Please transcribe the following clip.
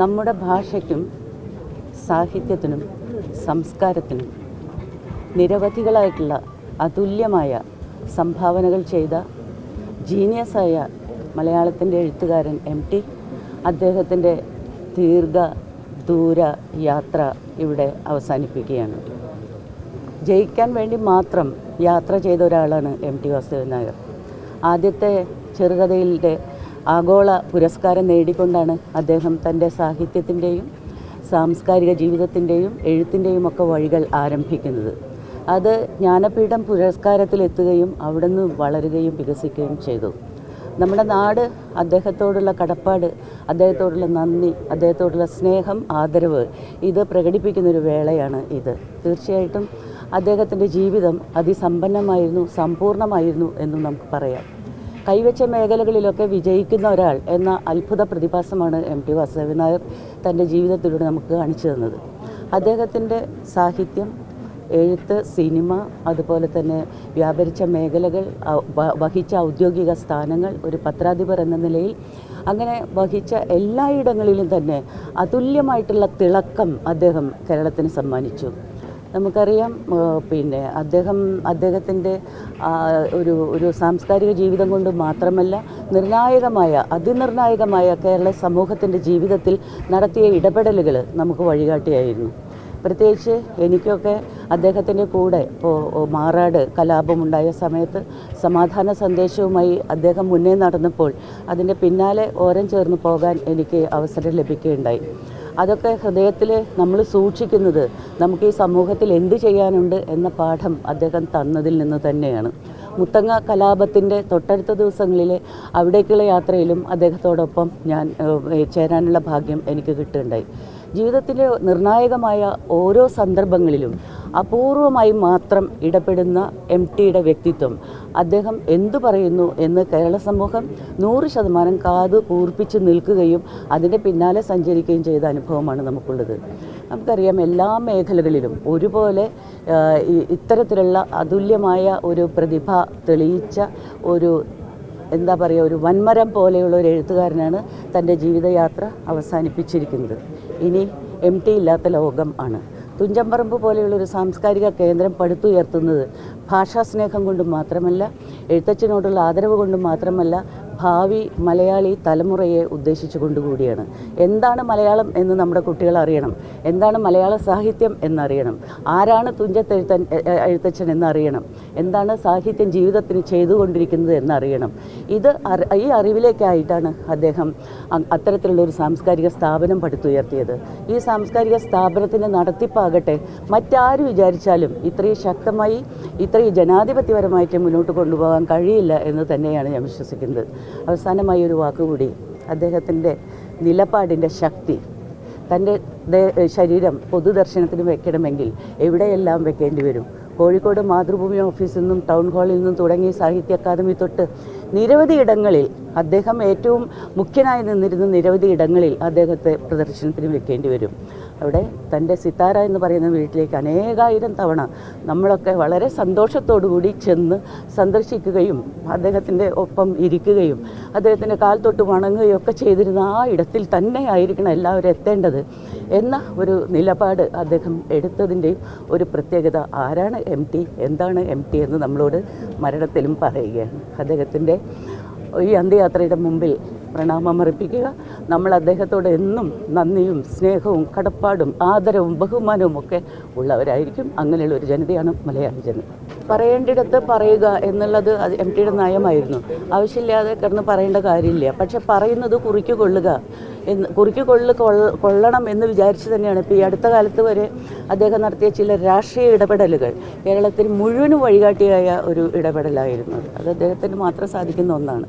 നമ്മുടെ ഭാഷയ്ക്കും സാഹിത്യത്തിനും സംസ്കാരത്തിനും നിരവധികളായിട്ടുള്ള അതുല്യമായ സംഭാവനകൾ ചെയ്ത ജീനിയസായ മലയാളത്തിൻ്റെ എഴുത്തുകാരൻ എം.ടി. അദ്ദേഹത്തിൻ്റെ ദൂര യാത്ര ഇവിടെ അവസാനിപ്പിക്കുകയാണ്. ജയിക്കാൻ വേണ്ടി മാത്രം യാത്ര ചെയ്ത ഒരാളാണ് എം.ടി. വാസുദേവൻ നായർ. ആദ്യത്തെ ചെറുകഥയിലെ ആഗോള പുരസ്കാരം നേടിക്കൊണ്ടാണ് അദ്ദേഹം തൻ്റെ സാഹിത്യത്തിൻ്റെയും സാംസ്കാരിക ജീവിതത്തിൻ്റെയും എഴുത്തിൻ്റെയും ഒക്കെ വഴികൾ ആരംഭിക്കുന്നത്. അത് ജ്ഞാനപീഠം പുരസ്കാരത്തിലെത്തുകയും അവിടെ നിന്ന് വളരുകയും വികസിക്കുകയും ചെയ്തു. നമ്മുടെ നാട് അദ്ദേഹത്തോടുള്ള കടപ്പാട്, അദ്ദേഹത്തോടുള്ള നന്ദി, അദ്ദേഹത്തോടുള്ള സ്നേഹം, ആദരവ് ഇത് പ്രകടിപ്പിക്കുന്നൊരു വേളയാണ് ഇത്. തീർച്ചയായിട്ടും അദ്ദേഹത്തിൻ്റെ ജീവിതം അതിസമ്പന്നമായിരുന്നു, സമ്പൂർണ്ണമായിരുന്നു എന്നും നമുക്ക് പറയാം. കൈവച്ച മേഖലകളിലൊക്കെ വിജയിക്കുന്ന ഒരാൾ എന്ന അത്ഭുത പ്രതിഭാസമാണ് എം.ടി. വാസുദേവൻ നായർ തൻ്റെ ജീവിതത്തിലൂടെ നമുക്ക് കാണിച്ചു തന്നത്. അദ്ദേഹത്തിൻ്റെ സാഹിത്യം, എഴുത്ത്, സിനിമ, അതുപോലെ തന്നെ വ്യാപരിച്ച മേഖലകൾ, വഹിച്ച ഔദ്യോഗിക സ്ഥാനങ്ങൾ, ഒരു പത്രാധിപർ എന്ന നിലയിൽ അങ്ങനെ വഹിച്ച എല്ലായിടങ്ങളിലും തന്നെ അതുല്യമായിട്ടുള്ള തിളക്കം അദ്ദേഹം കേരളത്തിന് സമ്മാനിച്ചു. നമുക്കറിയാം, പിന്നെ അദ്ദേഹത്തിൻ്റെ ഒരു സാംസ്കാരിക ജീവിതം കൊണ്ട് മാത്രമല്ല, അതിനിർണായകമായ കേരള സമൂഹത്തിൻ്റെ ജീവിതത്തിൽ നടത്തിയ ഇടപെടലുകൾ നമുക്ക് വഴികാട്ടിയായിരുന്നു. പ്രത്യേകിച്ച് എനിക്കൊക്കെ അദ്ദേഹത്തിൻ്റെ കൂടെ ഇപ്പോൾ മാറാട് കലാപമുണ്ടായ സമയത്ത് സമാധാന സന്ദേശവുമായി അദ്ദേഹം മുന്നേ നടന്നപ്പോൾ അതിൻ്റെ പിന്നാലെ ഓരം ചേർന്ന് പോകാൻ എനിക്ക് അവസരം ലഭിക്കുകയുണ്ടായി. അതൊക്കെ ഹൃദയത്തിൽ നമ്മൾ സൂക്ഷിക്കുന്നത് നമുക്ക് ഈ സമൂഹത്തിൽ എന്ത് ചെയ്യാനുണ്ട് എന്ന പാഠം അദ്ദേഹം തന്നതിൽ നിന്ന് തന്നെയാണ്. മുത്തങ്ങ കലാപത്തിൻ്റെ തൊട്ടടുത്ത ദിവസങ്ങളിലെ അവിടേക്കുള്ള യാത്രയിലും അദ്ദേഹത്തോടൊപ്പം ഞാൻ ചേരാനുള്ള ഭാഗ്യം എനിക്ക് കിട്ടുകയുണ്ടായി. ജീവിതത്തിലെ നിർണായകമായ ഓരോ സന്ദർഭങ്ങളിലും അപൂർവമായി മാത്രം ഇടപെടുന്ന എം.ടിയുടെ വ്യക്തിത്വം, അദ്ദേഹം എന്തു പറയുന്നു എന്ന് കേരള സമൂഹം 100% കാത് കൂർപ്പിച്ച് നിൽക്കുകയും അതിൻ്റെ പിന്നാലെ സഞ്ചരിക്കുകയും ചെയ്ത അനുഭവമാണ് നമുക്കുള്ളത്. നമുക്കറിയാം, എല്ലാ മേഖലകളിലും ഒരുപോലെ ഇത്തരത്തിലുള്ള അതുല്യമായ ഒരു പ്രതിഭ തെളിയിച്ച ഒരു വൻമരം പോലെയുള്ള ഒരു എഴുത്തുകാരനാണ് തൻ്റെ ജീവിതയാത്ര അവസാനിപ്പിച്ചിരിക്കുന്നത്. ഇനി എം.ടി. ഇല്ലാത്ത ലോകം ആണ്. തുഞ്ചൻപറമ്പ് പോലെയുള്ളൊരു സാംസ്കാരിക കേന്ദ്രം പടുത്തുയർത്തുന്നത് ഭാഷാസ്നേഹം കൊണ്ടും മാത്രമല്ല, എഴുത്തച്ഛനോടുള്ള ആദരവ് കൊണ്ടും മാത്രമല്ല, ഭാവി മലയാളി തലമുറയെ ഉദ്ദേശിച്ചു കൊണ്ടുകൂടിയാണ്. എന്താണ് മലയാളം എന്ന് നമ്മുടെ കുട്ടികൾ അറിയണം. എന്താണ് മലയാള സാഹിത്യം എന്നറിയണം. ആരാണ് എഴുത്തച്ഛൻ എന്നറിയണം. എന്താണ് സാഹിത്യം ജീവിതത്തിന് ചെയ്തുകൊണ്ടിരിക്കുന്നത് എന്നറിയണം. ഈ അറിവിലേക്കായിട്ടാണ് അദ്ദേഹം അത്തരത്തിലുള്ളൊരു സാംസ്കാരിക സ്ഥാപനം പടുത്തുയർത്തിയത്. ഈ സാംസ്കാരിക സ്ഥാപനത്തിൻ്റെ നടത്തിപ്പാകട്ടെ മറ്റാര് വിചാരിച്ചാലും ഇത്രയും ശക്തമായി, ഇത്രയും ജനാധിപത്യപരമായിട്ട് മുന്നോട്ട് കൊണ്ടുപോകാൻ കഴിയില്ല എന്ന് തന്നെയാണ് ഞാൻ വിശ്വസിക്കുന്നത്. അവസാനമായി ഒരു വാക്കുകൂടി, അദ്ദേഹത്തിൻ്റെ നിലപാടിൻ്റെ ശക്തി. തൻ്റെ ശരീരം പൊതുദർശനത്തിന് വെക്കണമെങ്കിൽ എവിടെയെല്ലാം വെക്കേണ്ടി വരും. കോഴിക്കോട് മാതൃഭൂമി ഓഫീസിൽ നിന്നും ടൗൺ ഹാളിൽ നിന്നും തുടങ്ങി സാഹിത്യ അക്കാദമി തൊട്ട് നിരവധി ഇടങ്ങളിൽ അദ്ദേഹം ഏറ്റവും മുഖ്യനായി നിന്നിരുന്ന നിരവധി ഇടങ്ങളിൽ അദ്ദേഹത്തെ പ്രദർശനത്തിന് വെക്കേണ്ടി വരും. അവിടെ തൻ്റെ സിത്താര എന്ന് പറയുന്ന വീട്ടിലേക്ക് അനേകായിരം തവണ നമ്മളൊക്കെ വളരെ സന്തോഷത്തോടുകൂടി ചെന്ന് സന്ദർശിക്കുകയും അദ്ദേഹത്തിൻ്റെ ഒപ്പം ഇരിക്കുകയും അദ്ദേഹത്തിൻ്റെ കാൽ തൊട്ട് വണങ്ങുകയും ഒക്കെ ചെയ്തിരുന്ന ആ ഇടത്തിൽ തന്നെ ആയിരിക്കണം എല്ലാവരും എത്തേണ്ടത് എന്ന ഒരു നിലപാട് അദ്ദേഹം എടുത്തതിൻ്റെയും ഒരു പ്രത്യേകത. ആരാണ് എം.ടി., എന്താണ് എം.ടി. എന്ന് നമ്മളോട് മരണത്തിലും പറയുകയാണ്. അദ്ദേഹത്തിൻ്റെ ഈ അന്ത്യയാത്രയുടെ മുമ്പിൽ പ്രണാമമർപ്പിക്കുക. നമ്മൾ അദ്ദേഹത്തോട് എന്നും നന്ദിയും സ്നേഹവും കടപ്പാടും ആദരവും ബഹുമാനവും ഒക്കെ ഉള്ളവരായിരിക്കും. അങ്ങനെയുള്ള ഒരു ജനതയാണ് മലയാളി ജനത. പറയേണ്ടിടത്ത് പറയുക എന്നുള്ളത് എം.ടിയുടെ നയമായിരുന്നു. ആവശ്യമില്ലാതെ കിടന്ന് പറയേണ്ട കാര്യമില്ല. പക്ഷെ പറയുന്നത് കൊള്ളണം എന്ന് വിചാരിച്ച് തന്നെയാണ് ഇപ്പോൾ ഈ അടുത്ത കാലത്ത് വരെ അദ്ദേഹം നടത്തിയ ചില രാഷ്ട്രീയ ഇടപെടലുകൾ കേരളത്തിൽ മുഴുവനും വഴികാട്ടിയായ ഒരു ഇടപെടലായിരുന്നു. അത് അദ്ദേഹത്തിന് മാത്രം സാധിക്കുന്ന ഒന്നാണ്.